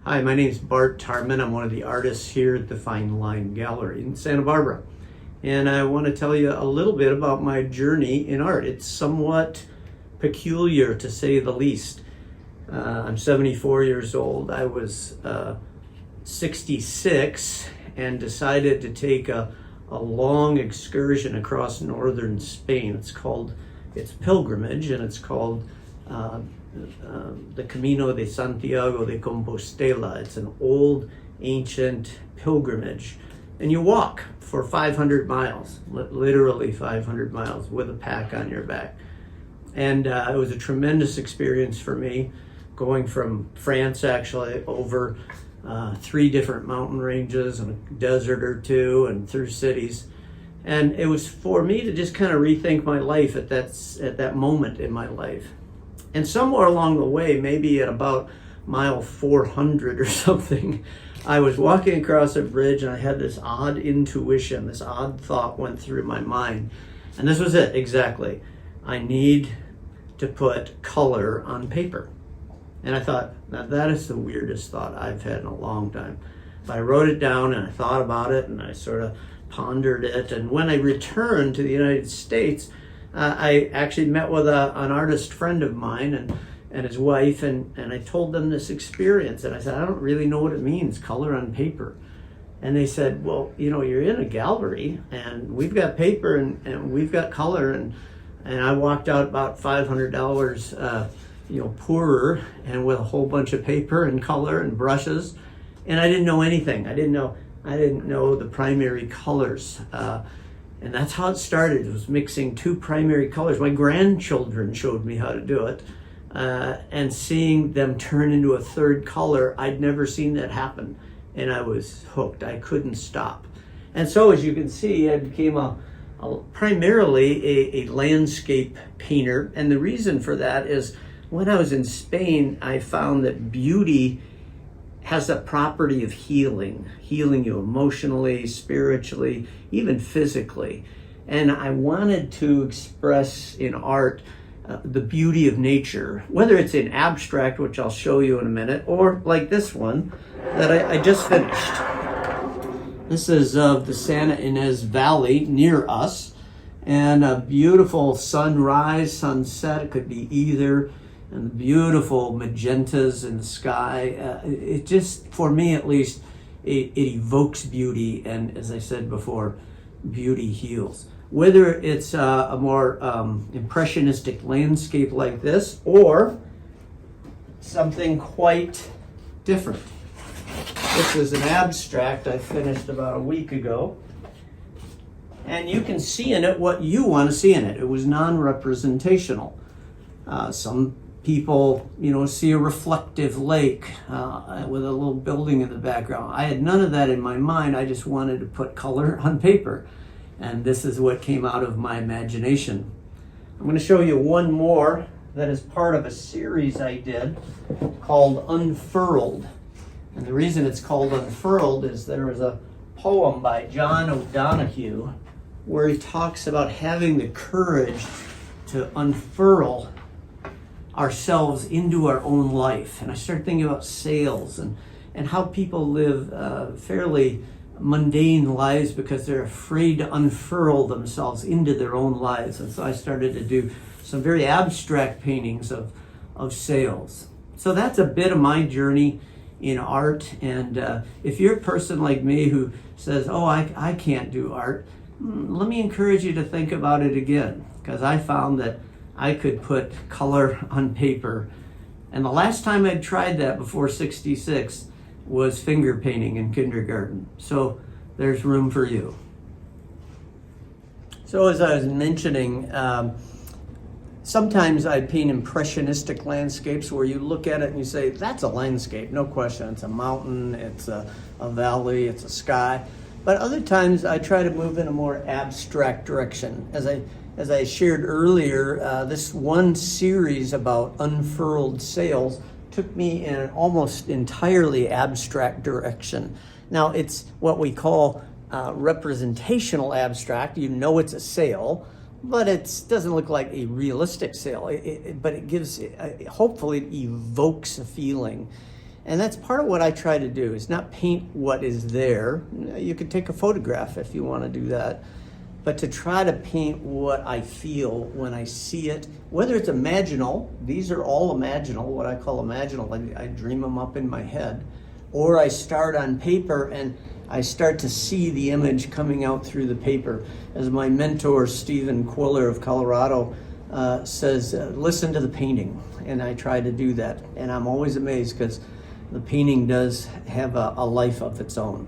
Hi, my name is Bart Tarman. I'm one of the artists here at the Fine Line Gallery in Santa Barbara. And I want to tell you a little bit about my journey in art. It's somewhat peculiar, to say the least. I'm 74 years old. I was 66 and decided to take a long excursion across northern Spain. It's pilgrimage, and it's called the Camino de Santiago de Compostela. It's an old, ancient pilgrimage. And you walk for 500 miles, literally 500 miles, with a pack on your back. And it was a tremendous experience for me, going from France, actually, over 3 different mountain ranges and a desert or 2 and through cities. And it was for me to just kind of rethink my life at that moment in my life. And somewhere along the way, maybe at about mile 400 or something, I was walking across a bridge and I had this odd intuition, this odd thought went through my mind. And this was it, exactly. I need to put color on paper. And I thought, now that is the weirdest thought I've had in a long time. But I wrote it down and I thought about it and I sort of pondered it. And when I returned to the United States, I actually met with an artist friend of mine and his wife, and I told them this experience. And I said, I don't really know what it means, color on paper. And they said, well, you're in a gallery and we've got paper and we've got color. And I walked out about $500, poorer, and with a whole bunch of paper and color and brushes. And I didn't know anything. I didn't know the primary colors. And that's how it started. It was mixing 2 primary colors. My grandchildren showed me how to do it. And seeing them turn into a 3rd color, I'd never seen that happen. And I was hooked. I couldn't stop. And so, as you can see, I became primarily a landscape painter. And the reason for that is when I was in Spain, I found that beauty has the property of healing you emotionally, spiritually, even physically. And I wanted to express in art the beauty of nature, whether it's in abstract, which I'll show you in a minute, or like this one that I just finished. This is of the Santa Ynez Valley near us, and a beautiful sunrise, sunset, it could be either, and the beautiful magentas in the sky. It just, for me at least, it evokes beauty, and as I said before, beauty heals. Whether it's a more impressionistic landscape like this, or something quite different. This is an abstract I finished about a week ago, and you can see in it what you want to see in it. It was non-representational. Some people, see a reflective lake with a little building in the background. I had none of that in my mind. I just wanted to put color on paper. And this is what came out of my imagination. I'm going to show you one more that is part of a series I did called Unfurled. And the reason it's called Unfurled is there was a poem by John O'Donohue where he talks about having the courage to unfurl ourselves into our own life. And I started thinking about sales and how people live fairly mundane lives because they're afraid to unfurl themselves into their own lives. And so I started to do some very abstract paintings of sales. So that's a bit of my journey in art. And if you're a person like me who says, oh, I can't do art, let me encourage you to think about it again, because I found that I could put color on paper. And the last time I'd tried that before 66 was finger painting in kindergarten. So there's room for you. So as I was mentioning, sometimes I paint impressionistic landscapes where you look at it and you say, that's a landscape, no question. It's a mountain, it's a valley, it's a sky. But other times I try to move in a more abstract direction. As I shared earlier, this one series about unfurled sails took me in an almost entirely abstract direction. Now, it's what we call representational abstract. It's a sail, but it doesn't look like a realistic sail. But it gives, hopefully it evokes a feeling. And that's part of what I try to do, is not paint what is there. You could take a photograph if you want to do that, but to try to paint what I feel when I see it, whether it's imaginal, these are all imaginal, what I call imaginal, I dream them up in my head, or I start on paper and I start to see the image coming out through the paper. As my mentor, Stephen Quiller of Colorado, says, listen to the painting. And I try to do that. And I'm always amazed because the painting does have a life of its own.